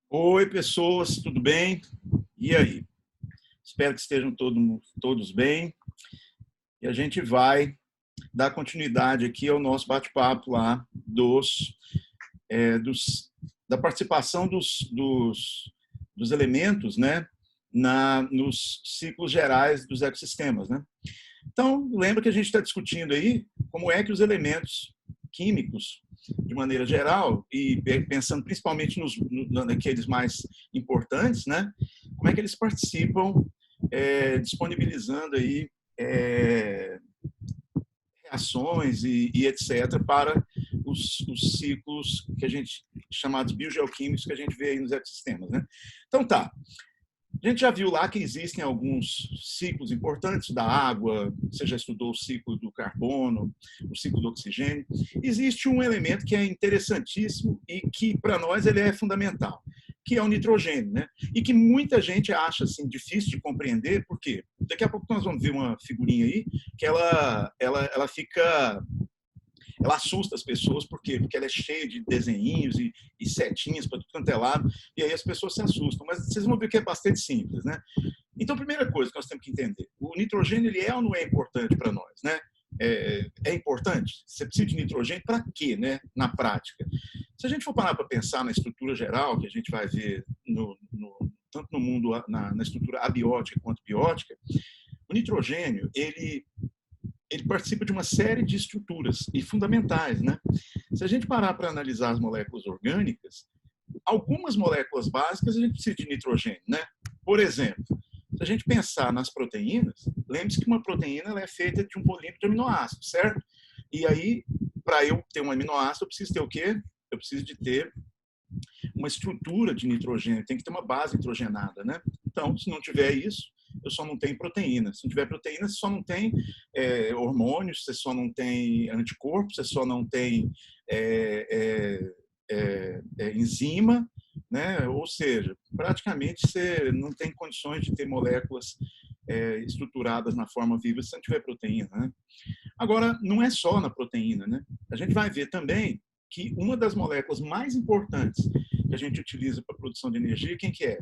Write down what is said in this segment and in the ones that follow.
Oi, pessoas, tudo bem? E aí? Espero que estejam todos bem. E a gente vai dar continuidade aqui ao nosso bate-papo lá da participação dos elementos, né, nos ciclos gerais dos ecossistemas, né? Então, lembra que a gente está discutindo aí como é que os elementos químicos, de maneira geral, e pensando principalmente naqueles mais importantes, né? Como é que eles participam, disponibilizando aí reações e etc. para os ciclos que a gente chamados biogeoquímicos que a gente vê aí nos ecossistemas, né? Então tá. A gente já viu lá que existem alguns ciclos importantes da água, você já estudou o ciclo do carbono, o ciclo do oxigênio. Existe um elemento que é interessantíssimo e que, para nós, ele é fundamental, que é o nitrogênio, né? E que muita gente acha assim, difícil de compreender, porque daqui a pouco nós vamos ver uma figurinha aí que ela assusta as pessoas, por quê? Porque ela é cheia de desenhinhos e setinhas para tudo quanto é lado, e aí as pessoas se assustam. Mas vocês vão ver que é bastante simples, né? Então, a primeira coisa que nós temos que entender, o nitrogênio, ele é ou não é importante para nós, né? É importante? Você precisa de nitrogênio para quê, né? Na prática. Se a gente for parar para pensar na estrutura geral, que a gente vai ver tanto no mundo, na estrutura abiótica quanto biótica, o nitrogênio, ele participa de uma série de estruturas e fundamentais, né? Se a gente parar para analisar as moléculas orgânicas, algumas moléculas básicas a gente precisa de nitrogênio, né? Por exemplo, se a gente pensar nas proteínas, lembre-se que uma proteína ela é feita de um polímero de aminoácidos, certo? E aí, para eu ter um aminoácido, eu preciso ter o quê? Eu preciso de ter uma estrutura de nitrogênio, tem que ter uma base nitrogenada, né? Então, se não tiver isso, eu só não tenho proteína. Se não tiver proteína, você só não tem hormônios, você só não tem anticorpos, você só não tem enzima, né? Ou seja, praticamente você não tem condições de ter moléculas estruturadas na forma viva se não tiver proteína, né? Agora, não é só na proteína, né? A gente vai ver também que uma das moléculas mais importantes que a gente utiliza para a produção de energia, quem que é?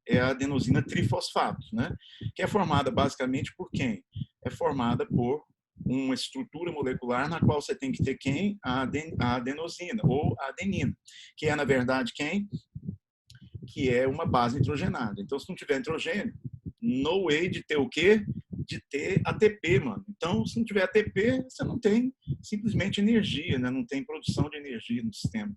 É a adenosina trifosfato, né? Que é formada basicamente por quem? É formada por uma estrutura molecular na qual você tem que ter quem? A adenosina, ou a adenina, que é, na verdade, quem? Que é uma base nitrogenada. Então, se não tiver nitrogênio, no way de ter o quê? De ter ATP, mano. Então, se não tiver ATP, você não tem simplesmente energia, né? Não tem produção de energia no sistema.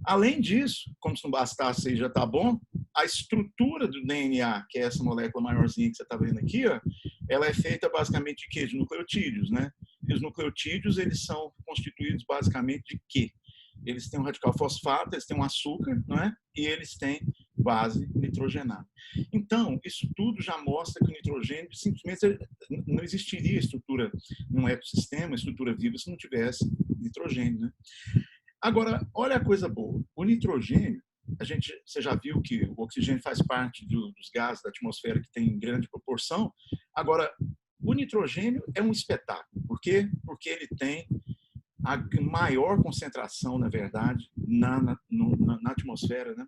Além disso, como se não bastasse aí já está bom, a estrutura do DNA, que é essa molécula maiorzinha que você está vendo aqui, ó, ela é feita basicamente de quê? De nucleotídeos, né? E os nucleotídeos, eles são constituídos basicamente de quê? Eles têm um radical fosfato, eles têm um açúcar, não é? E eles têm base nitrogenada. Então, isso tudo já mostra que o nitrogênio simplesmente não existiria estrutura num ecossistema, estrutura viva, se não tivesse nitrogênio, né? Agora, olha a coisa boa. O nitrogênio, você já viu que o oxigênio faz parte dos gases da atmosfera que tem grande proporção. Agora, o nitrogênio é um espetáculo. Por quê? Porque ele tem a maior concentração, na verdade, na atmosfera, né?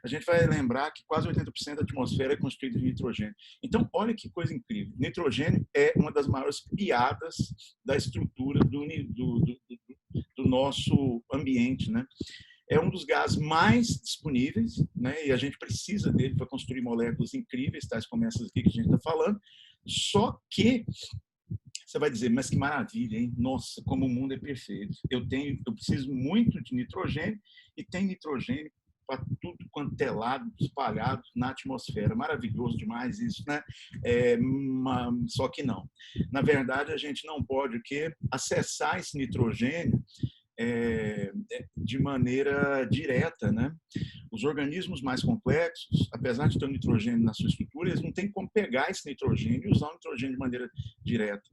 A gente vai lembrar que quase 80% da atmosfera é constituída de nitrogênio. Então, olha que coisa incrível. Nitrogênio é uma das maiores piadas da estrutura do nosso ambiente, né? É um dos gases mais disponíveis, né? E a gente precisa dele para construir moléculas incríveis, tais como essas aqui que a gente está falando. Só que você vai dizer, mas que maravilha, hein? Nossa, como o mundo é perfeito. Eu preciso muito de nitrogênio e tem nitrogênio para tudo quanto é lado, espalhado na atmosfera. Maravilhoso demais isso, né? Só que não. Na verdade, a gente não pode o quê? Acessar esse nitrogênio de maneira direta, né? Os organismos mais complexos, apesar de ter o nitrogênio na sua estrutura, eles não têm como pegar esse nitrogênio e usar o nitrogênio de maneira direta.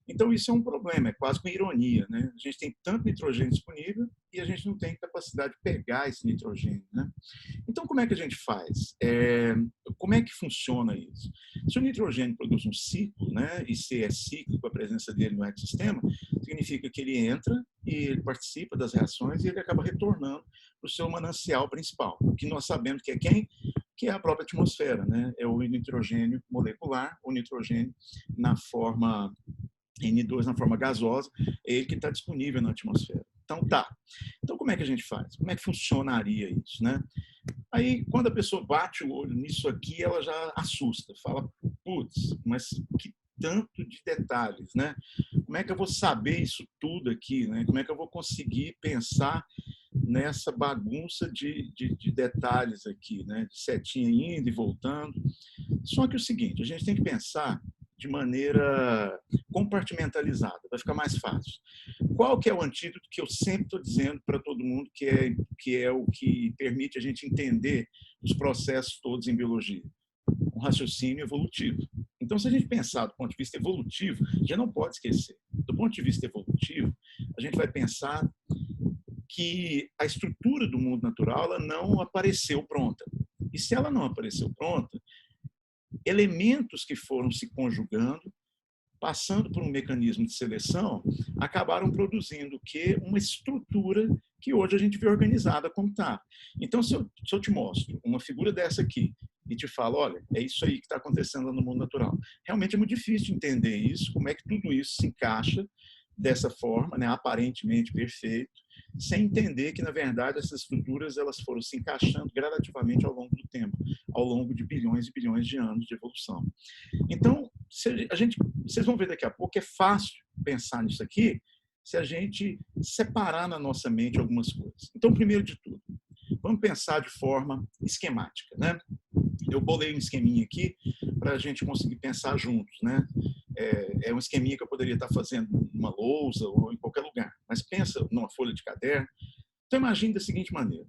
Então, isso é um problema, é quase uma ironia, né? A gente tem tanto nitrogênio disponível e a gente não tem capacidade de pegar esse nitrogênio, né? Então, como é que a gente faz? Como é que funciona isso? Se o nitrogênio produz um ciclo, né, e se é cíclico a presença dele no ecossistema, significa que ele entra e ele participa das reações e ele acaba retornando para o seu manancial principal, que nós sabemos que é quem? Que é a própria atmosfera, né? É o nitrogênio molecular, o nitrogênio na forma N2 na forma gasosa, é ele que está disponível na atmosfera. Então, tá. Então, como é que a gente faz? Como é que funcionaria isso, né? Aí, quando a pessoa bate o olho nisso aqui, ela já assusta, fala, putz, mas que tanto de detalhes, né? Como é que eu vou saber isso tudo aqui, né? Como é que eu vou conseguir pensar nessa bagunça de detalhes aqui, né? De setinha indo e voltando. Só que é o seguinte, a gente tem que pensar de maneira compartimentalizada, vai ficar mais fácil. Qual que é o antídoto que eu sempre estou dizendo para todo mundo que é o que permite a gente entender os processos todos em biologia? Um raciocínio evolutivo. Então, se a gente pensar do ponto de vista evolutivo, já não pode esquecer. Do ponto de vista evolutivo, a gente vai pensar que a estrutura do mundo natural ela não apareceu pronta. E se ela não apareceu pronta, elementos que foram se conjugando, passando por um mecanismo de seleção, acabaram produzindo o quê? Uma estrutura que hoje a gente vê organizada como está. Então, se eu te mostro uma figura dessa aqui e te falo, olha, é isso aí que está acontecendo no mundo natural. Realmente é muito difícil de entender isso, como é que tudo isso se encaixa dessa forma, né, aparentemente perfeito, sem entender que, na verdade, essas estruturas elas foram se encaixando gradativamente ao longo do tempo, ao longo de bilhões e bilhões de anos de evolução. Então, vocês vão ver daqui a pouco que é fácil pensar nisso aqui se a gente separar na nossa mente algumas coisas. Então, primeiro de tudo, vamos pensar de forma esquemática, né? Eu bolei um esqueminha aqui para a gente conseguir pensar juntos, né? É um esqueminha que eu poderia estar fazendo numa lousa ou em qualquer lugar, mas pensa numa folha de caderno. Então, imagine da seguinte maneira.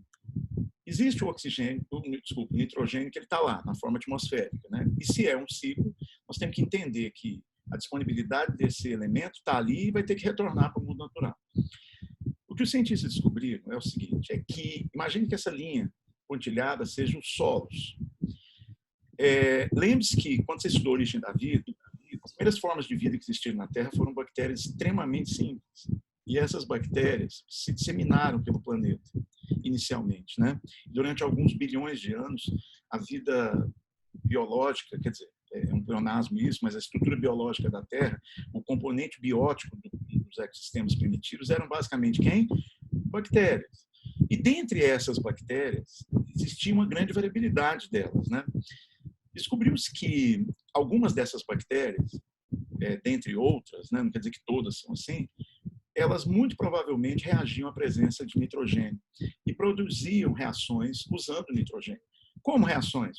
Existe o oxigênio, desculpa, o nitrogênio que ele está lá, na forma atmosférica, né? E se é um ciclo, nós temos que entender que a disponibilidade desse elemento está ali e vai ter que retornar para o mundo natural. O que os cientistas descobriram é o seguinte, é que, imagine que essa linha pontilhada seja os solos. Lembre-se que, quando você estudou a origem da vida, as primeiras formas de vida que existiram na Terra foram bactérias extremamente simples. E essas bactérias se disseminaram pelo planeta, inicialmente, né? Durante alguns bilhões de anos, a vida biológica, quer dizer, é um pleonasmo isso, mas a estrutura biológica da Terra, o componente biótico dos ecossistemas primitivos eram basicamente quem? Bactérias. E dentre essas bactérias, existia uma grande variabilidade delas, né? Descobriu-se que algumas dessas bactérias, dentre outras, né, não quer dizer que todas são assim, elas muito provavelmente reagiam à presença de nitrogênio e produziam reações usando nitrogênio. Como reações?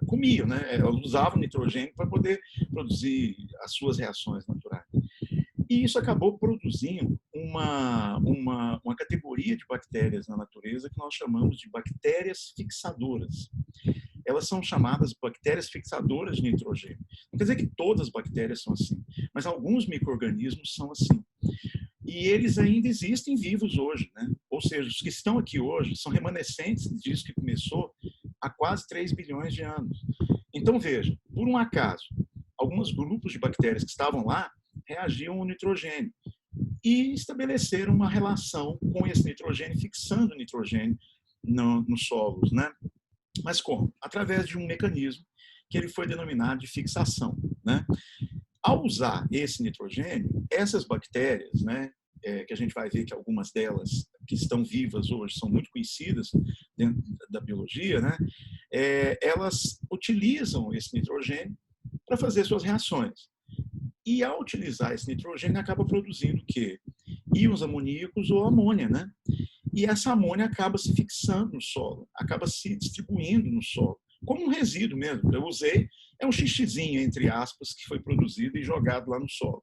Comiam, né? Elas usavam nitrogênio para poder produzir as suas reações naturais. E isso acabou produzindo uma categoria de bactérias na natureza que nós chamamos de bactérias fixadoras. Elas são chamadas bactérias fixadoras de nitrogênio. Não quer dizer que todas as bactérias são assim, mas alguns micro-organismos são assim. E eles ainda existem vivos hoje, né? Ou seja, os que estão aqui hoje são remanescentes disso que começou há quase 3 bilhões de anos. Então, veja, por um acaso, alguns grupos de bactérias que estavam lá reagiam ao nitrogênio e estabeleceram uma relação com esse nitrogênio, fixando o nitrogênio nos solos, né? Mas como? Através de um mecanismo que ele foi denominado de fixação, né? Ao usar esse nitrogênio, essas bactérias, né, que a gente vai ver que algumas delas que estão vivas hoje são muito conhecidas dentro da biologia, né, elas utilizam esse nitrogênio para fazer suas reações. E ao utilizar esse nitrogênio, acaba produzindo o quê? Íons amoníacos ou amônia, né? E essa amônia acaba se fixando no solo, acaba se distribuindo no solo, como um resíduo mesmo. Eu usei, é um xixizinho, entre aspas, que foi produzido e jogado lá no solo.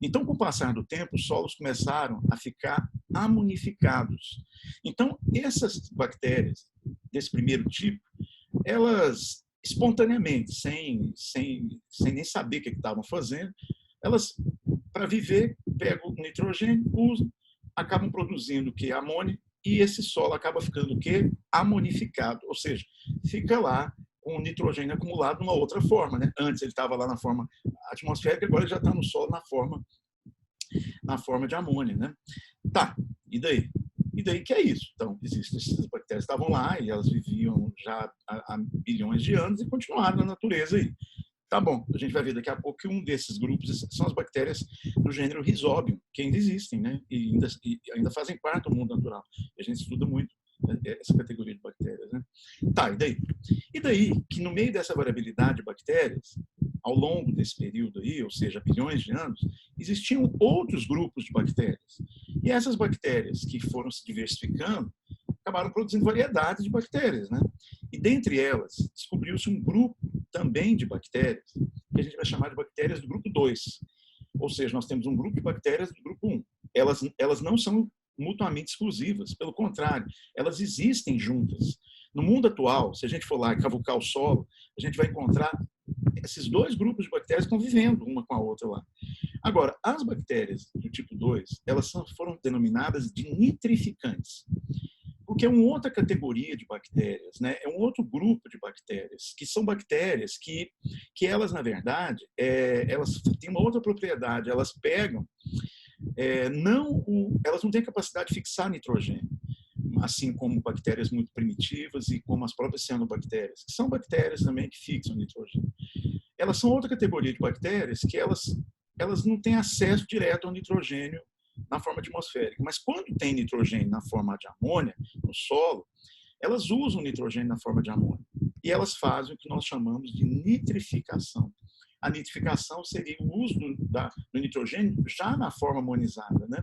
Então, com o passar do tempo, os solos começaram a ficar amonificados. Então, essas bactérias desse primeiro tipo, elas espontaneamente, sem nem saber o que estavam fazendo, elas para viver, pegam o nitrogênio, usam, acabam produzindo o que? Amônia, e esse solo acaba ficando o quê? Amonificado, ou seja, fica lá com o nitrogênio acumulado de uma outra forma, né? Antes ele estava lá na forma atmosférica, agora ele já está no solo na forma de amônia, né? Tá, e daí? E daí que é isso? Então, existem essas bactérias que estavam lá e elas viviam já há bilhões de anos e continuaram na natureza aí. Tá bom, a gente vai ver daqui a pouco que um desses grupos são as bactérias do gênero Rhizobium, que ainda existem, né? E ainda fazem parte do mundo natural. E a gente estuda muito, né, essa categoria de bactérias, né? Tá, e daí? E daí que no meio dessa variabilidade de bactérias, ao longo desse período aí, ou seja, bilhões de anos, existiam outros grupos de bactérias. E essas bactérias que foram se diversificando acabaram produzindo variedades de bactérias, né? E dentre elas, descobriu-se um grupo também de bactérias, que a gente vai chamar de bactérias do grupo 2. Ou seja, nós temos um grupo de bactérias do grupo 1. Elas não são mutuamente exclusivas, pelo contrário, elas existem juntas. No mundo atual, se a gente for lá e cavucar o solo, a gente vai encontrar esses dois grupos de bactérias convivendo uma com a outra lá. Agora, as bactérias do tipo 2, elas foram denominadas de nitrificantes, porque é uma outra categoria de bactérias, né? É um outro grupo de bactérias, que são bactérias que elas, na verdade, elas têm uma outra propriedade, elas pegam, elas não têm capacidade de fixar nitrogênio, assim como bactérias muito primitivas e como as próprias cianobactérias, que são bactérias também que fixam nitrogênio. Elas são outra categoria de bactérias que elas não têm acesso direto ao nitrogênio na forma atmosférica. Mas quando tem nitrogênio na forma de amônia, no solo, elas usam nitrogênio na forma de amônia. E elas fazem o que nós chamamos de nitrificação. A nitrificação seria o uso do nitrogênio já na forma amonizada, né?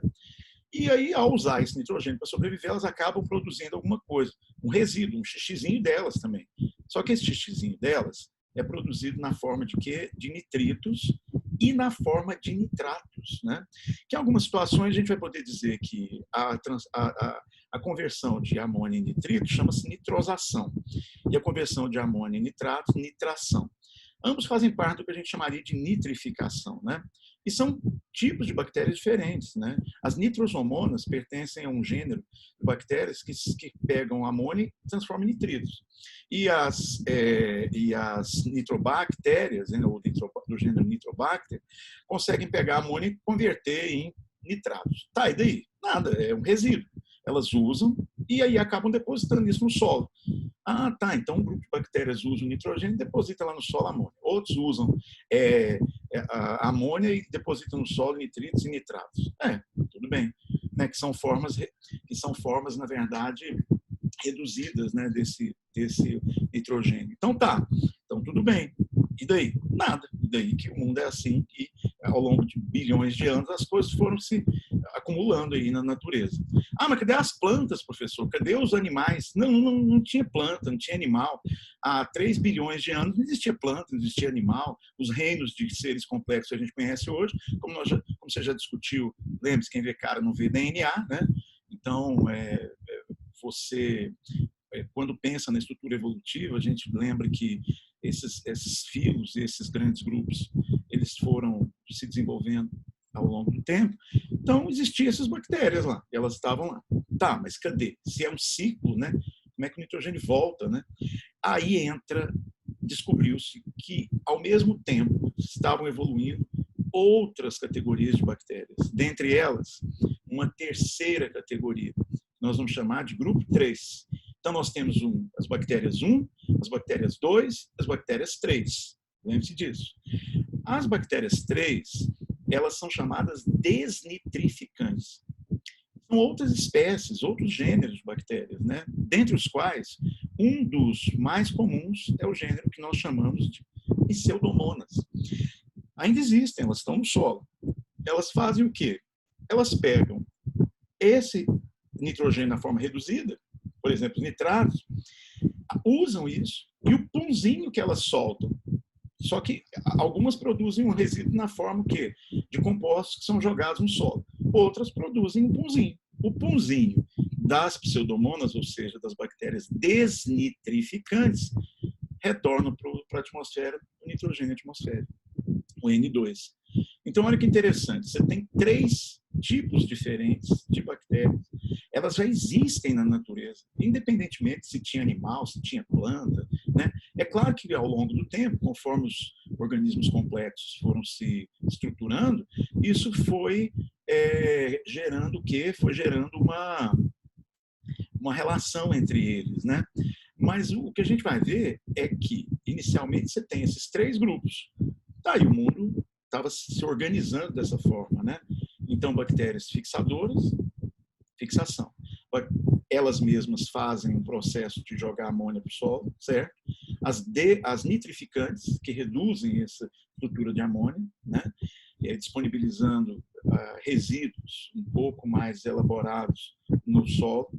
E aí, ao usar esse nitrogênio para sobreviver, elas acabam produzindo alguma coisa, um resíduo, um xixizinho delas também. Só que esse xixizinho delas é produzido na forma de quê? De nitritos e na forma de nitratos, né? Que em algumas situações a gente vai poder dizer que a conversão de amônia em nitrito chama-se nitrosação e a conversão de amônia em nitrato, nitração. Ambos fazem parte do que a gente chamaria de nitrificação, né? E são tipos de bactérias diferentes, né? As nitrosomonas pertencem a um gênero de bactérias que pegam amônia e transformam em nitritos. E as nitrobactérias, né, do gênero Nitrobacter, conseguem pegar amônia e converter em nitratos. Tá, e daí? Nada, é um resíduo. Elas usam e aí acabam depositando isso no solo. Ah, tá, então um grupo de bactérias usa o nitrogênio e deposita lá no solo amônia. Outros usam a amônia e depositam no solo nitritos e nitratos. Tudo bem. Né, que são formas, na verdade, reduzidas, né, desse nitrogênio. Então tá, então tudo bem. E daí? Nada. E daí que o mundo é assim e ao longo de bilhões de anos as coisas foram se acumulando aí na natureza. Ah, mas cadê as plantas, professor? Cadê os animais? Não tinha planta, não tinha animal. Há 3 bilhões de anos não existia planta, não existia animal. Os reinos de seres complexos que a gente conhece hoje, como você já discutiu, lembre-se, quem vê cara não vê DNA, né? Então, você, quando pensa na estrutura evolutiva, a gente lembra que esses filos, esses grandes grupos, eles foram se desenvolvendo ao longo do tempo. Então, existiam essas bactérias lá, elas estavam lá. Tá, mas cadê? Se é um ciclo, né? Como é que o nitrogênio volta, né? Aí descobriu-se que, ao mesmo tempo, estavam evoluindo outras categorias de bactérias. Dentre elas, uma terceira categoria, nós vamos chamar de grupo 3. Então, nós temos as bactérias 1, as bactérias 2, as bactérias 3. Lembre-se disso. As bactérias 3, elas são chamadas desnitrificantes. São outras espécies, outros gêneros de bactérias, né? Dentre os quais, um dos mais comuns é o gênero que nós chamamos de Pseudomonas. Ainda existem, elas estão no solo. Elas fazem o quê? Elas pegam esse nitrogênio na forma reduzida, por exemplo, os nitratos, usam isso e o punzinho que elas soltam. Só que algumas produzem um resíduo na forma que de compostos que são jogados no solo. Outras produzem um punzinho. O punzinho das pseudomonas, ou seja, das bactérias desnitrificantes, retorna para a atmosfera o nitrogênio atmosférico, o N2. Então, olha que interessante, você tem 3 tipos diferentes de bactérias. Elas já existem na natureza, independentemente se tinha animal, se tinha planta, né? É claro que ao longo do tempo, conforme os organismos complexos foram se estruturando, isso foi gerando o quê? Foi gerando uma relação entre eles, né? Mas o que a gente vai ver é que, inicialmente, você tem esses 3 grupos. Tá, e o mundo estava se organizando dessa forma, né? Então, bactérias fixadoras, fixação. Elas mesmas fazem um processo de jogar amônia para o solo, certo? As nitrificantes, que reduzem essa estrutura de amônia, né? Disponibilizando resíduos um pouco mais elaborados no solo,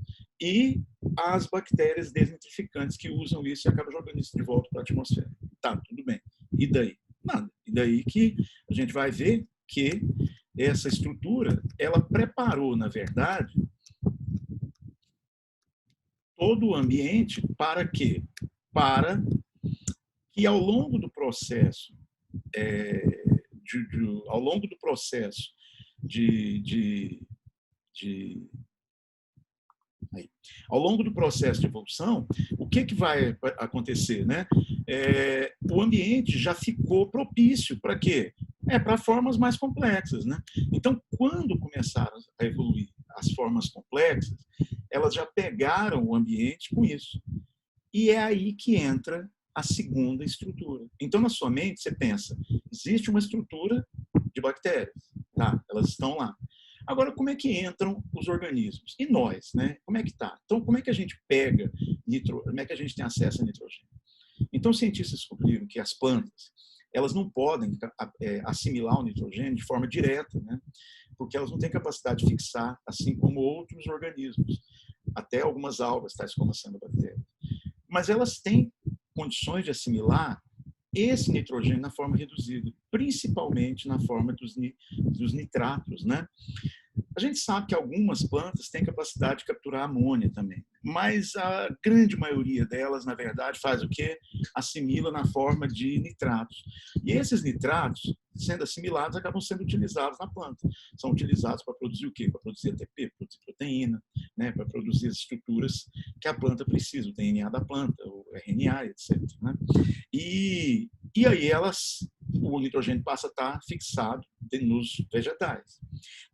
e as bactérias desnitrificantes que usam isso e acabam jogando isso de volta para a atmosfera. Tá, tudo bem. E daí? Nada. E daí que a gente vai ver que essa estrutura, ela preparou, na verdade, todo o ambiente para quê? Para que ao longo do processo, ao longo do processo ao longo do processo de evolução, o que vai acontecer, né? O ambiente já ficou propício para quê? Para formas mais complexas, né? Então, quando começaram a evoluir as formas complexas, elas já pegaram o ambiente com isso. E é aí que entra a segunda estrutura. Então, na sua mente, você pensa, existe uma estrutura de bactérias, tá? Elas estão lá. Agora, como é que entram os organismos? E nós, né? Como é que tá? Então, como é que a gente pega como é que a gente tem acesso a nitrogênio? Então, os cientistas descobriram que as plantas, elas não podem assimilar o nitrogênio de forma direta, né? Porque elas não têm capacidade de fixar, assim como outros organismos, até algumas algas, tais como a cianobactéria. Mas elas têm condições de assimilar esse nitrogênio na forma reduzida, principalmente na forma dos nitratos, né? A gente sabe que algumas plantas têm capacidade de capturar amônia também, mas a grande maioria delas, na verdade, faz o quê? Assimila na forma de nitratos. E esses nitratos, sendo assimilados, acabam sendo utilizados na planta. São utilizados para produzir o quê? Para produzir ATP, para produzir proteína, né? Para produzir as estruturas que a planta precisa, o DNA da planta, o RNA, etc. Né? E aí o nitrogênio passa a estar fixado nos vegetais.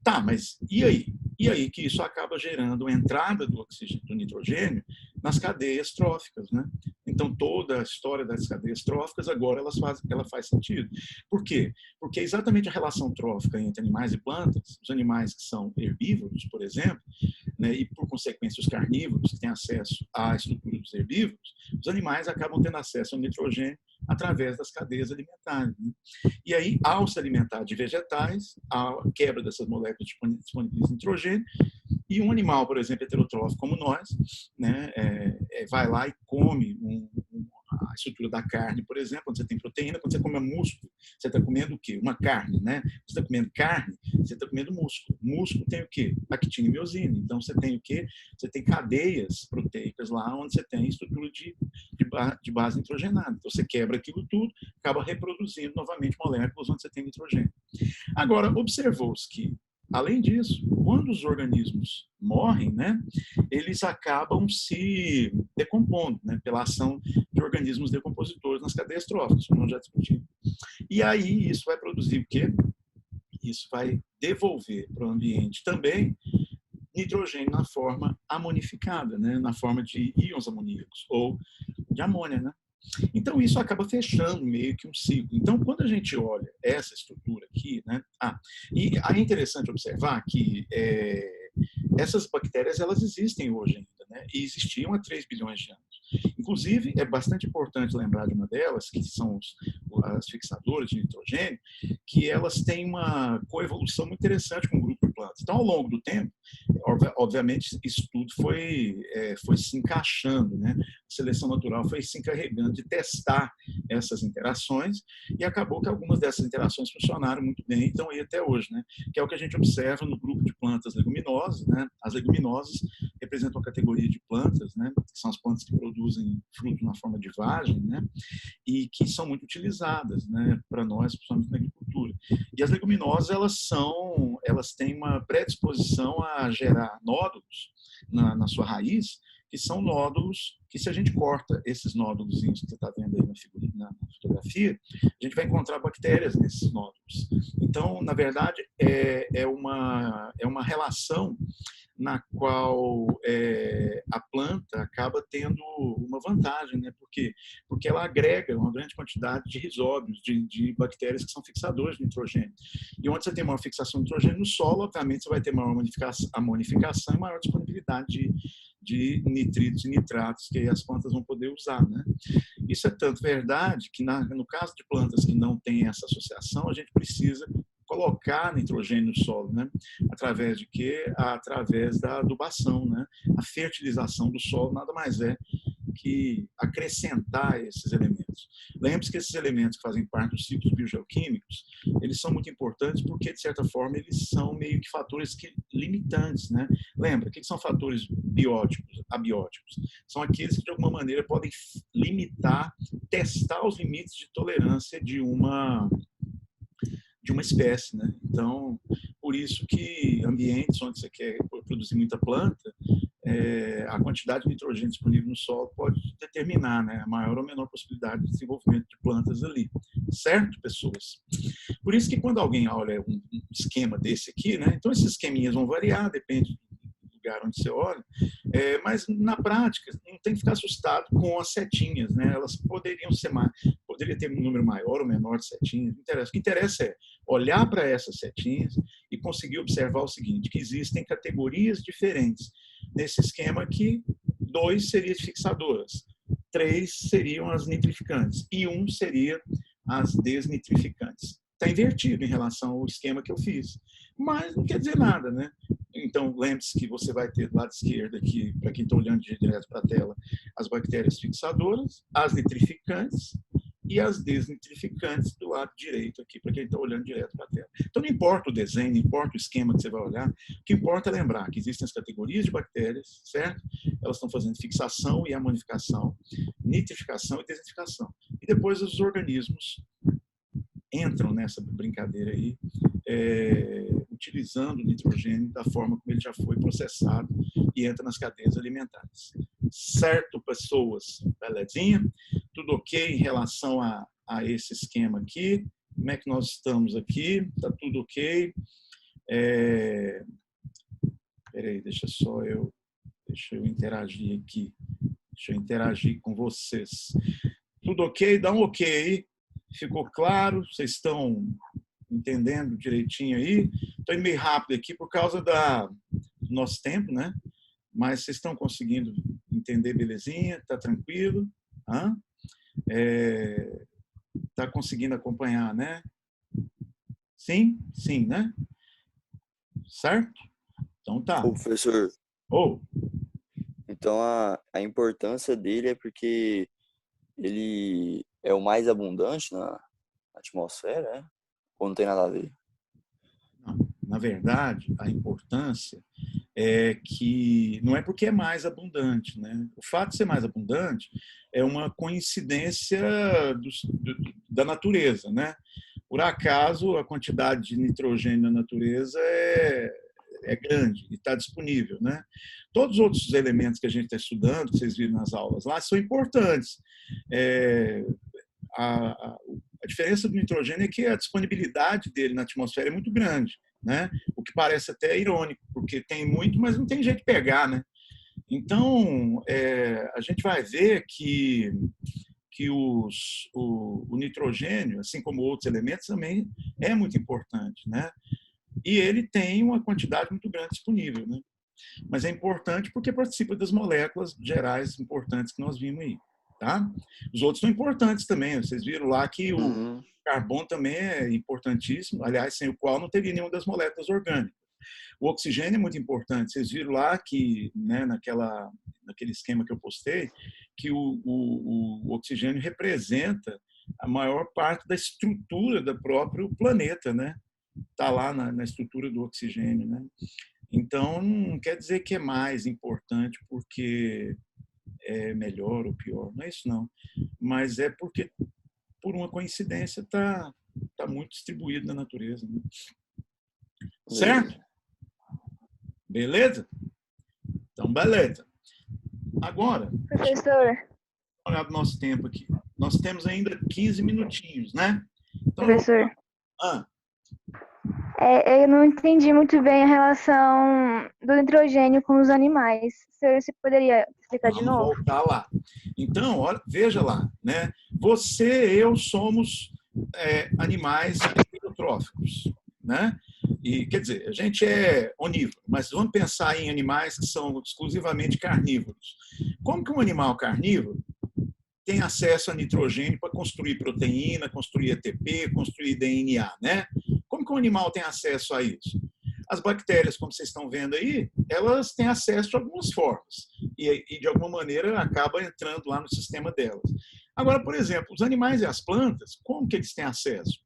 Tá, mas e aí? E aí que isso acaba gerando a entrada do oxigênio, do nitrogênio nas cadeias tróficas, né? Então, toda a história das cadeias tróficas, agora ela faz sentido. Por quê? Porque é exatamente a relação trófica entre animais e plantas, os animais que são herbívoros, por exemplo, né, e por consequência os carnívoros, que têm acesso à estrutura dos herbívoros, os animais acabam tendo acesso ao nitrogênio através das cadeias alimentares. Né? E aí, ao se alimentar de vegetais, a quebra dessas moléculas disponibiliza nitrogênio, e um animal, por exemplo, heterotrófico como nós, né, vai lá e come a estrutura da carne, por exemplo, quando você tem proteína, quando você come músculo, você está comendo o quê? Uma carne, né? Você está comendo carne, você está comendo músculo. Músculo tem o quê? Actina e miosina. Então, você tem o quê? Você tem cadeias proteicas lá onde você tem estrutura de base nitrogenada. Então, você quebra aquilo tudo, acaba reproduzindo novamente moléculas onde você tem nitrogênio. Agora, observou-se que, além disso, quando os organismos morrem, né, eles acabam se decompondo, né, pela ação de organismos decompositores nas cadeias tróficas, como nós já discutimos. E aí isso vai produzir o quê? Isso vai devolver para o ambiente também nitrogênio na forma amonificada, né, na forma de íons amoníacos ou de amônia, né? Então, isso acaba fechando meio que um ciclo. Então, quando a gente olha essa estrutura aqui, né? E é interessante observar que essas bactérias, elas existem hoje ainda, né? E existiam há 3 bilhões de anos. Inclusive, é bastante importante lembrar de uma delas, que são as fixadoras de nitrogênio, que elas têm uma coevolução muito interessante com o grupo de plantas. Então, ao longo do tempo, obviamente, isso tudo foi se encaixando, né? A seleção natural foi se encarregando de testar essas interações e acabou que algumas dessas interações funcionaram muito bem, então aí até hoje, né? Que é o que a gente observa no grupo de plantas leguminosas, né? As leguminosas representam a categoria de plantas, né? Que são as plantas que produzem fruto na forma de vagem, né? E que são muito utilizadas, né? Para nós, principalmente na agricultura, agricultura. E as leguminosas, elas têm uma predisposição a gerar nódulos na sua raiz, que são nódulos que, se a gente corta esses nódulos que você está vendo aí na fotografia, a gente vai encontrar bactérias nesses nódulos. Então, na verdade, é uma relação na qual a planta acaba tendo uma vantagem, né? Por quê? Porque ela agrega uma grande quantidade de risóbios, de bactérias que são fixadores de nitrogênio. E onde você tem maior fixação de nitrogênio no solo, obviamente você vai ter maior amonificação e maior disponibilidade de nitritos e nitratos que aí as plantas vão poder usar, né? Isso é tanto verdade que no caso de plantas que não têm essa associação, a gente precisa colocar nitrogênio no solo, né? Através de quê? Através da adubação, né? A fertilização do solo nada mais é que acrescentar esses elementos. Lembre-se que esses elementos que fazem parte dos ciclos biogeoquímicos, eles são muito importantes porque, de certa forma, eles são meio que fatores limitantes, né? Lembra, o que são fatores bióticos, abióticos? São aqueles que, de alguma maneira, podem limitar, testar os limites de tolerância de uma espécie, né? Então, por isso que ambientes onde você quer produzir muita planta, a quantidade de nitrogênio disponível no solo pode determinar, né, a maior ou menor possibilidade de desenvolvimento de plantas ali. Certo, pessoas? Por isso que quando alguém olha um esquema desse aqui, né, então esses esqueminhas vão variar, depende do lugar onde você olha, mas na prática não tem que ficar assustado com as setinhas, né? Elas poderiam ser mais, poderia ter um número maior ou menor de setinhas, não interessa. O que interessa é olhar para essas setinhas e conseguir observar o seguinte, que existem categorias diferentes nesse esquema aqui. 2 seriam fixadoras, 3 seriam as nitrificantes e 1 seria as desnitrificantes. Está invertido em relação ao esquema que eu fiz, mas não quer dizer nada, né? Então, lembre-se que você vai ter do lado esquerdo aqui, para quem está olhando direto para a tela, as bactérias fixadoras, as nitrificantes e as desnitrificantes do lado direito aqui, para quem está olhando direto para a tela. Então, não importa o desenho, não importa o esquema que você vai olhar, o que importa é lembrar que existem as categorias de bactérias, certo? Elas estão fazendo fixação e amonificação, nitrificação e desnitrificação. E depois os organismos entram nessa brincadeira aí, utilizando o nitrogênio da forma como ele já foi processado e entra nas cadeias alimentares. Certo, pessoas? Belezinha? Tudo ok em relação a esse esquema aqui? Como é que nós estamos aqui? Está tudo ok? Peraí, deixa eu interagir aqui. Deixa eu interagir com vocês. Tudo ok? Dá um ok aí. Ficou claro? Vocês estão entendendo direitinho aí? Estou indo meio rápido aqui por causa do nosso tempo, né? Mas vocês estão conseguindo entender belezinha? Está tranquilo? Está conseguindo acompanhar, né? Sim? Sim, né? Certo? Então tá. Ô, professor, Oh, então a importância dele é porque ele é o mais abundante na atmosfera, né? Ou não tem nada a ver? na verdade, a importância é que não é porque é mais abundante, né? O fato de ser mais abundante é uma coincidência da natureza, né? Por acaso, a quantidade de nitrogênio na natureza é grande e está disponível, né? Todos os outros elementos que a gente está estudando, que vocês viram nas aulas lá, são importantes. A diferença do nitrogênio é que a disponibilidade dele na atmosfera é muito grande, né? O que parece até irônico, porque tem muito, mas não tem jeito de pegar, né? Então, a gente vai ver que o nitrogênio, assim como outros elementos, também é muito importante, né? E ele tem uma quantidade muito grande disponível, né? Mas é importante porque participa das moléculas gerais importantes que nós vimos aí, tá? Os outros são importantes também. Vocês viram lá que o Uhum. carbono também é importantíssimo, aliás, sem o qual não teria nenhuma das moléculas orgânicas. O oxigênio é muito importante. Vocês viram lá que, né, naquele esquema que eu postei, que o oxigênio representa a maior parte da estrutura do próprio planeta, né? Está lá na estrutura do oxigênio, né? Então, não quer dizer que é mais importante porque é melhor ou pior, não é isso não. Mas é porque, por uma coincidência, está está muito distribuído na natureza. Né? Certo? Beleza? Então, beleza. Agora, Professor. olhar o nosso tempo aqui. Nós temos ainda 15 minutinhos, né? Então, Professor. Ah. Eu não entendi muito bem a relação do nitrogênio com os animais. Você poderia explicar de novo? Vamos voltar lá. Então, olha, veja lá, né? Você e eu somos animais heterotróficos, né? E, quer dizer, a gente é onívoro, mas vamos pensar em animais que são exclusivamente carnívoros. Como que um animal carnívoro tem acesso a nitrogênio para construir proteína, construir ATP, construir DNA, né? Como que um animal tem acesso a isso? As bactérias, como vocês estão vendo aí, elas têm acesso de algumas formas e de alguma maneira acaba entrando lá no sistema delas. Agora, por exemplo, os animais e as plantas, como que eles têm acesso?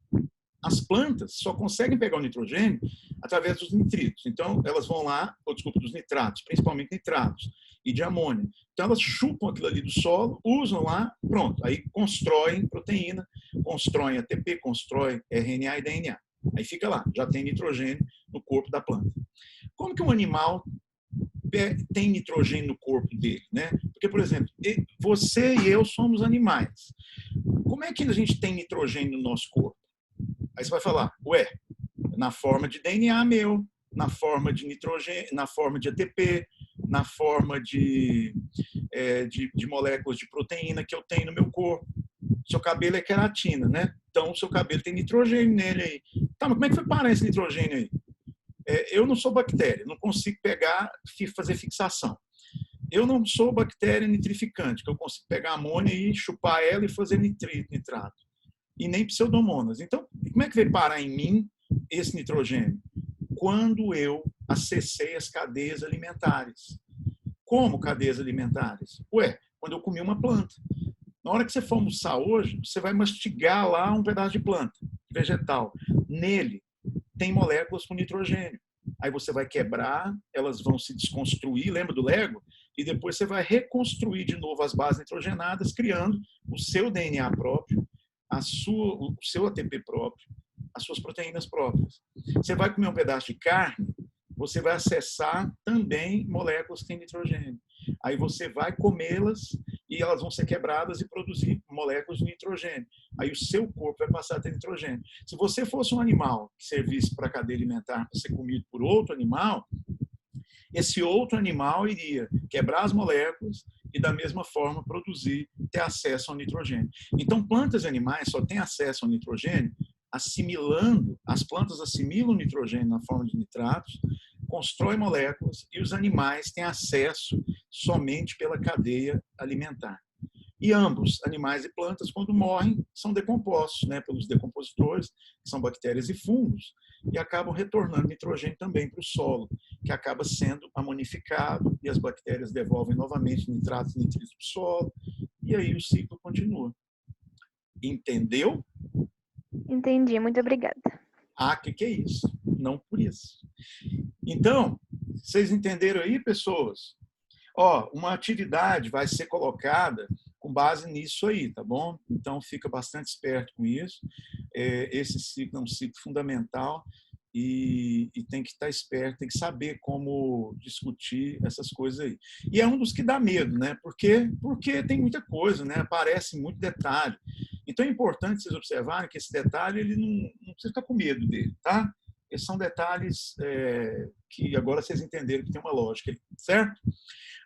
As plantas só conseguem pegar o nitrogênio através dos nitritos. Então, elas vão lá, dos nitratos, principalmente nitratos, e de amônio. Então, elas chupam aquilo ali do solo, usam lá, pronto. Aí constroem proteína, constroem ATP, constroem RNA e DNA. Aí fica lá, já tem nitrogênio no corpo da planta. Como que um animal tem nitrogênio no corpo dele, né? Porque, por exemplo, você e eu somos animais. Como é que a gente tem nitrogênio no nosso corpo? Aí você vai falar, na forma de DNA meu, na forma de nitrogênio, na forma de ATP, na forma de moléculas de proteína que eu tenho no meu corpo. Seu cabelo é queratina, né? Então, o seu cabelo tem nitrogênio nele aí. Tá, mas como é que foi parar esse nitrogênio aí? Eu não sou bactéria, não consigo pegar e fazer fixação. Eu não sou bactéria nitrificante, que eu consigo pegar amônia e chupar ela e fazer nitrato. E nem pseudomonas. Então, como é que veio parar em mim esse nitrogênio? Quando eu acessei as cadeias alimentares. Como cadeias alimentares? Quando eu comi uma planta. Na hora que você for almoçar hoje, você vai mastigar lá um pedaço de planta, vegetal. Nele tem moléculas com nitrogênio. Aí você vai quebrar, elas vão se desconstruir, lembra do Lego? E depois você vai reconstruir de novo as bases nitrogenadas, criando o seu DNA próprio, o seu ATP próprio, as suas proteínas próprias. Você vai comer um pedaço de carne, você vai acessar também moléculas que têm nitrogênio. Aí você vai comê-las e elas vão ser quebradas e produzir moléculas de nitrogênio. Aí o seu corpo vai passar a ter nitrogênio. Se você fosse um animal que servisse para a cadeia alimentar para ser comido por outro animal, esse outro animal iria quebrar as moléculas e, da mesma forma, ter acesso ao nitrogênio. Então, plantas e animais só têm acesso ao nitrogênio as plantas assimilam nitrogênio na forma de nitratos, constroem moléculas e os animais têm acesso somente pela cadeia alimentar. E ambos, animais e plantas, quando morrem, são decompostos, né, pelos decompositores, que são bactérias e fungos, e acabam retornando nitrogênio também para o solo, que acaba sendo amonificado, e as bactérias devolvem novamente nitratos e nitritos para o solo, e aí o ciclo continua. Entendeu? Entendi, muito obrigada. Que é isso? Não por isso. Então, vocês entenderam aí, pessoas? Uma atividade vai ser colocada com base nisso aí, tá bom? Então, fica bastante esperto com isso. Esse ciclo é um ciclo fundamental e tem que estar esperto, tem que saber como discutir essas coisas aí. E é um dos que dá medo, né? Porque tem muita coisa, né? Aparece muito detalhe. Então, é importante vocês observarem que esse detalhe, ele não precisa ficar com medo dele, tá? Esses são detalhes que agora vocês entenderam que tem uma lógica, certo?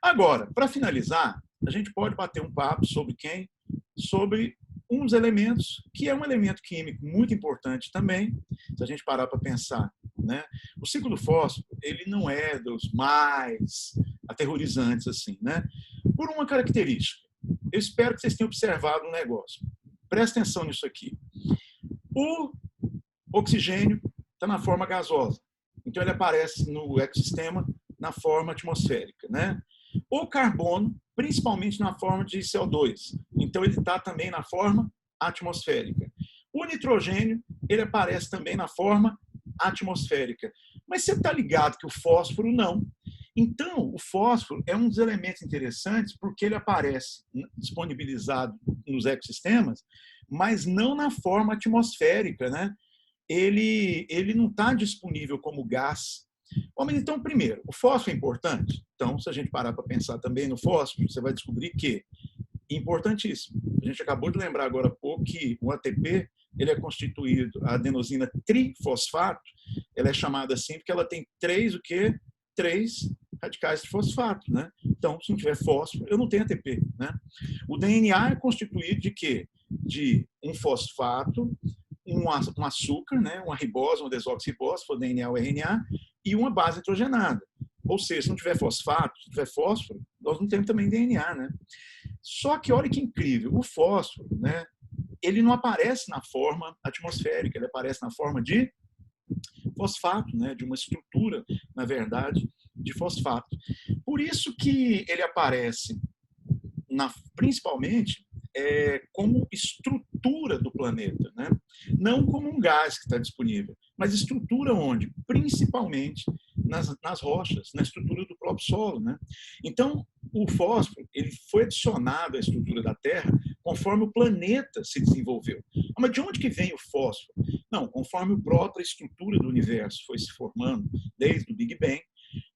Agora, para finalizar, a gente pode bater um papo sobre uns elementos, que é um elemento químico muito importante também, se a gente parar para pensar, né? O ciclo do fósforo, ele não é dos mais aterrorizantes, assim, né? Por uma característica. Eu espero que vocês tenham observado um negócio. Presta atenção nisso aqui. O oxigênio está na forma gasosa. Então, ele aparece no ecossistema na forma atmosférica, né? O carbono, principalmente na forma de CO2. Então, ele está também na forma atmosférica. O nitrogênio, ele aparece também na forma atmosférica. Mas você está ligado que o fósforo não. Então, o fósforo é um dos elementos interessantes porque ele aparece disponibilizado nos ecossistemas mas não na forma atmosférica, né? Ele não está disponível como gás. Bom, mas então, primeiro, o fósforo é importante? Então, se a gente parar para pensar também no fósforo, você vai descobrir que é importantíssimo. A gente acabou de lembrar agora há pouco que o ATP ele é constituído, a adenosina trifosfato, ela é chamada assim porque ela tem o quê? 3 radicais de fosfato, né? Então, se não tiver fósforo, eu não tenho ATP, né? O DNA é constituído de quê? De um fosfato, um açúcar, né? Uma ribose, uma desoxirribose, for DNA ou RNA, e uma base nitrogenada. Ou seja, se não tiver fosfato, se não tiver fósforo, nós não temos também DNA, né? Só que olha que incrível, o fósforo, né? Ele não aparece na forma atmosférica, ele aparece na forma de fosfato, né? De uma estrutura, na verdade, de fosfato. Por isso que ele aparece, principalmente, como estrutura do planeta, né? Não como um gás que está disponível, mas estrutura onde? Principalmente nas rochas, na estrutura do próprio solo, né? Então, o fósforo ele foi adicionado à estrutura da Terra conforme o planeta se desenvolveu. Mas de onde que vem o fósforo? Não, conforme a própria estrutura do universo foi se formando desde o Big Bang,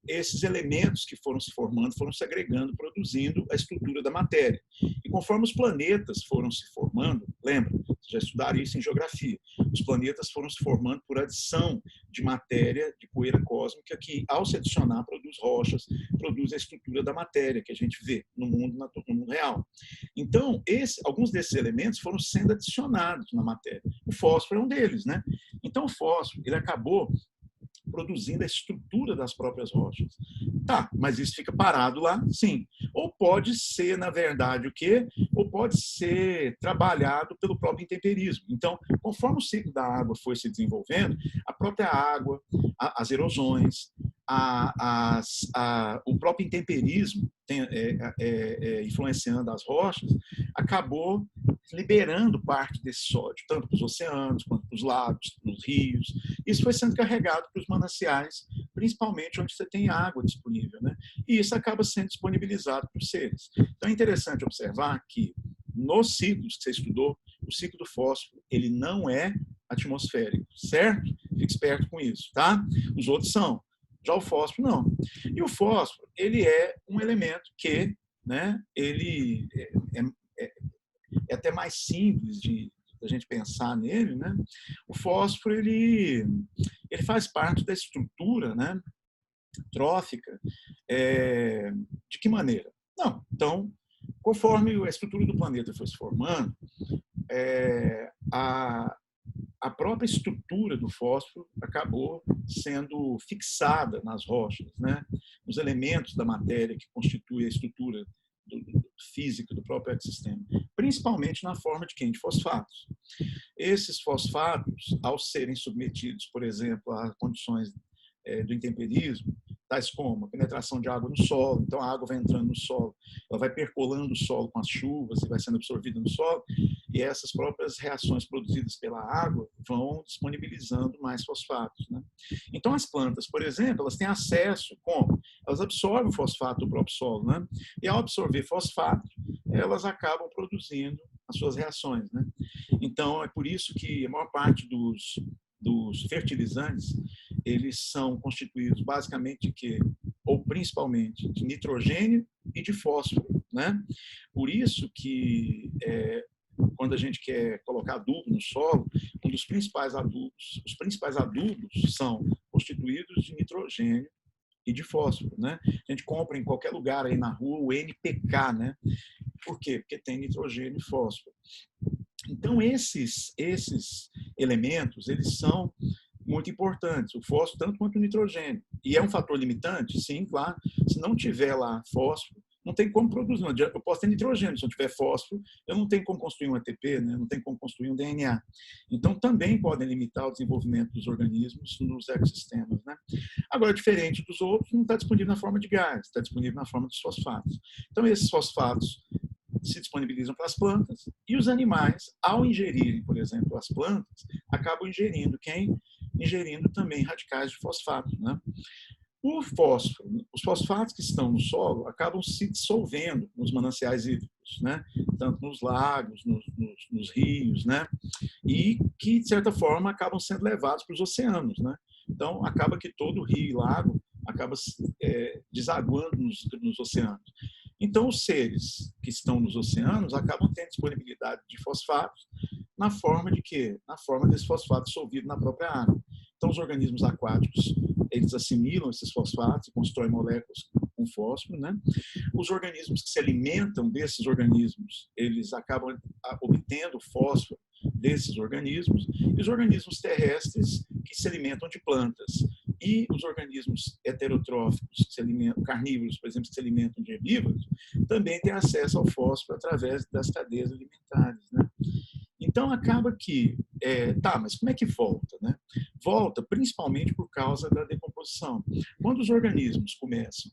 esses elementos que foram se formando, foram se agregando, produzindo a estrutura da matéria. E conforme os planetas foram se formando, lembra, já estudaram isso em geografia, os planetas foram se formando por adição de matéria, de poeira cósmica, que ao se adicionar produz rochas, produz a estrutura da matéria que a gente vê no mundo real. Então, alguns desses elementos foram sendo adicionados na matéria. O fósforo é um deles, né? Então, o fósforo, ele acabou produzindo a estrutura das próprias rochas. Tá, mas isso fica parado lá? Sim. Ou pode ser, na verdade, o quê? Ou pode ser trabalhado pelo próprio intemperismo. Então, conforme o ciclo da água foi se desenvolvendo, a própria água, as erosões, o próprio intemperismo influenciando as rochas, acabou liberando parte desse sódio, tanto para os oceanos, quanto para os lagos, nos rios. Isso foi sendo carregado para os mananciais, principalmente onde você tem água disponível, né? E isso acaba sendo disponibilizado para os seres. Então é interessante observar que nos ciclos que você estudou, o ciclo do fósforo, ele não é atmosférico, certo? Fique esperto com isso, tá? Os outros são. Já o fósforo, não. E o fósforo, ele é um elemento que, né, ele é até mais simples de a gente pensar nele, né? O fósforo, ele faz parte da estrutura, né, trófica. De que maneira? Não. Então, conforme a estrutura do planeta foi se formando, a própria estrutura do fósforo acabou sendo fixada nas rochas, né? Nos elementos da matéria que constitui a estrutura física do próprio ecossistema, principalmente na forma de quem? De fosfatos. Esses fosfatos, ao serem submetidos, por exemplo, a condições do intemperismo, tais como a penetração de água no solo, então a água vai entrando no solo, ela vai percolando o solo com as chuvas e vai sendo absorvida no solo, e essas próprias reações produzidas pela água vão disponibilizando mais fosfatos, né? Então as plantas, por exemplo, elas têm acesso, como? Elas absorvem o fosfato do próprio solo, né? E ao absorver fosfato, elas acabam produzindo as suas reações, né? Então é por isso que a maior parte dos fertilizantes, eles são constituídos basicamente de quê? Ou principalmente de nitrogênio e de fósforo, né? Por isso que quando a gente quer colocar adubo no solo, os principais adubos são constituídos de nitrogênio e de fósforo, né? A gente compra em qualquer lugar aí na rua o NPK, né? Por quê? Porque tem nitrogênio e fósforo. Então, esses elementos, eles são muito importantes, o fósforo tanto quanto o nitrogênio. E é um fator limitante? Sim, claro. Se não tiver lá fósforo, não tem como produzir. Eu posso ter nitrogênio, se não tiver fósforo, eu não tenho como construir um ATP, né? Não tenho como construir um DNA. Então, também podem limitar o desenvolvimento dos organismos nos ecossistemas, né? Agora, diferente dos outros, não está disponível na forma de gás, está disponível na forma dos fosfatos. Então, esses fosfatos se disponibilizam para as plantas e os animais, ao ingerirem, por exemplo, as plantas, acabam ingerindo quem? Ingerindo também radicais de fosfato, né? O fósforo, os fosfatos que estão no solo acabam se dissolvendo nos mananciais hídricos. fosfatos, né? Tanto nos lagos, nos rios, né? E que, de certa forma, acabam sendo levados para os oceanos, né? Então, acaba que todo rio e lago acaba desaguando nos oceanos. Então, os seres que estão nos oceanos acabam tendo disponibilidade de fosfatos na forma de quê? Na forma desse fosfato dissolvido na própria água. Então, os organismos aquáticos, eles assimilam esses fosfatos e constroem moléculas com fósforo, né? Os organismos que se alimentam desses organismos, eles acabam obtendo fósforo desses organismos, e os organismos terrestres que se alimentam de plantas. E os organismos heterotróficos, que se alimentam, carnívoros, por exemplo, que se alimentam de herbívoros, também têm acesso ao fósforo através das cadeias alimentares, né? Então, acaba que, mas como é que volta, né? Volta principalmente por causa da decomposição. Quando os organismos começam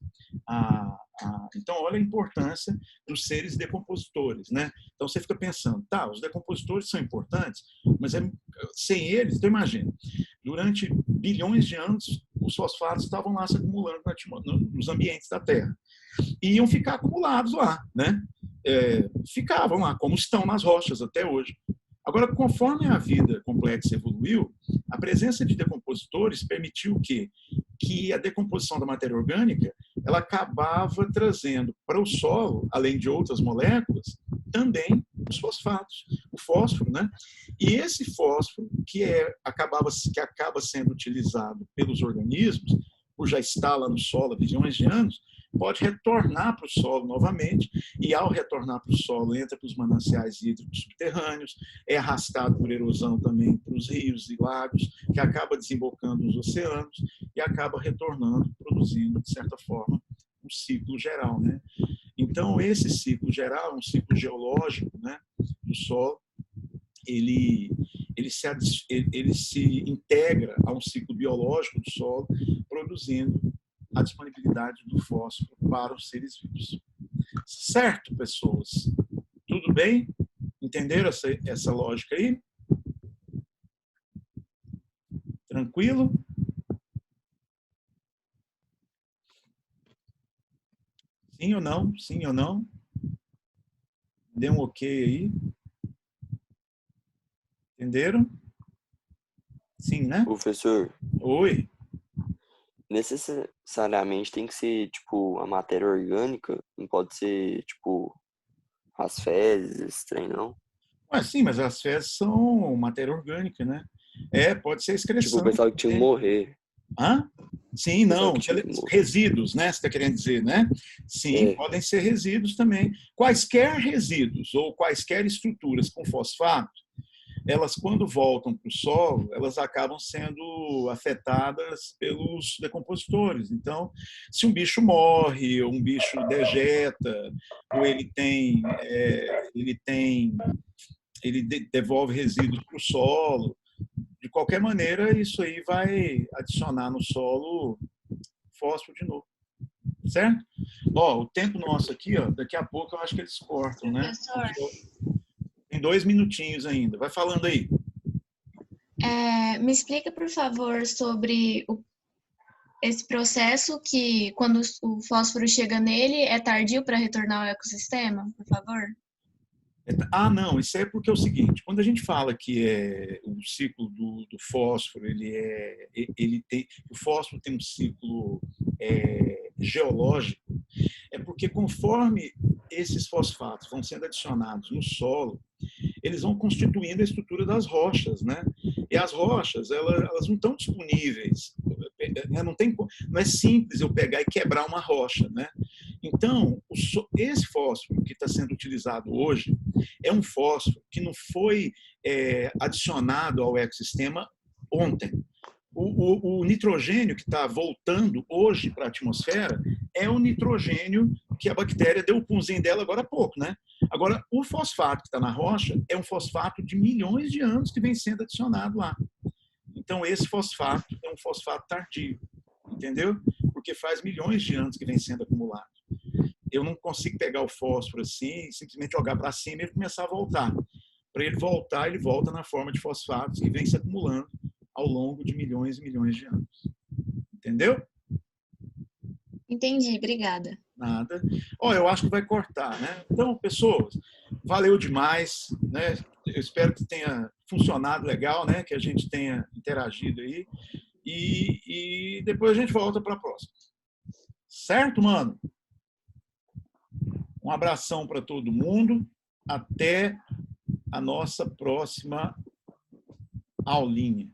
então, olha a importância dos seres decompositores, né? Então, você fica pensando, os decompositores são importantes, mas sem eles, então imagina, durante bilhões de anos, os fosfatos estavam lá se acumulando nos ambientes da Terra. E iam ficar acumulados lá, né? Ficavam lá, como estão nas rochas até hoje. Agora, conforme a vida complexa evoluiu, a presença de decompositores permitiu que a decomposição da matéria orgânica ela acabava trazendo para o solo, além de outras moléculas, também os fosfatos, o fósforo, né? E esse fósforo que acaba sendo utilizado pelos organismos, por já estar lá no solo há bilhões de anos, pode retornar para o solo novamente, e ao retornar para o solo, entra para os mananciais hídricos subterrâneos, é arrastado por erosão também para os rios e lagos, que acaba desembocando nos oceanos e acaba retornando, produzindo, de certa forma, um ciclo geral, né? Então, esse ciclo geral, um ciclo geológico, né, do solo, ele se integra a um ciclo biológico do solo, produzindo a disponibilidade do fósforo para os seres vivos. Certo, pessoas? Tudo bem? Entenderam essa lógica aí? Tranquilo? Sim ou não? Sim ou não? Dê um ok aí. Entenderam? Sim, né? Professor, Oi. necessariamente tem que ser, tipo, a matéria orgânica, não pode ser, tipo, as fezes, esse trem, não? Sim, mas as fezes são matéria orgânica, né? Pode ser Tipo, o excreção pessoal que tinha que também. morrer. Hã? Sim, O pessoal não. que tinha que morrer. Resíduos, né? Você está querendo dizer, né? Sim, podem ser resíduos também. Quaisquer resíduos ou quaisquer estruturas com fosfato, elas, quando voltam para o solo, elas acabam sendo afetadas pelos decompositores. Então, se um bicho morre, ou um bicho degeta, ou ele devolve resíduos para o solo, de qualquer maneira, isso aí vai adicionar no solo fósforo de novo. Certo? O tempo nosso aqui, daqui a pouco eu acho que eles cortam, né? Tem 2 minutinhos ainda. Vai falando aí. Me explica, por favor, sobre esse processo que, quando o fósforo chega nele, é tardio para retornar ao ecossistema, por favor? Não, isso é porque é o seguinte, quando a gente fala que o ciclo do fósforo, o fósforo tem um ciclo geológico, é porque conforme esses fosfatos vão sendo adicionados no solo, eles vão constituindo a estrutura das rochas, né? E as rochas, elas não estão disponíveis, não é simples eu pegar e quebrar uma rocha, né? Então, esse fósforo que está sendo utilizado hoje é um fósforo que não foi adicionado ao ecossistema ontem. O nitrogênio que está voltando hoje para a atmosfera é o nitrogênio que a bactéria deu o punzinho dela agora há pouco, né? Agora, o fosfato que está na rocha é um fosfato de milhões de anos que vem sendo adicionado lá. Então, esse fosfato é um fosfato tardio, entendeu? Porque faz milhões de anos que vem sendo acumulado. Eu não consigo pegar o fósforo assim, simplesmente jogar para cima e ele começar a voltar. Para ele voltar, ele volta na forma de fosfatos que vem se acumulando ao longo de milhões e milhões de anos. Entendeu? Entendi, obrigada. Nada. Ó, eu acho que vai cortar, né? Então, pessoas, valeu demais, né? Eu espero que tenha funcionado legal, né? Que a gente tenha interagido aí. E depois a gente volta para a próxima. Certo, mano? Um abração para todo mundo. Até a nossa próxima aulinha.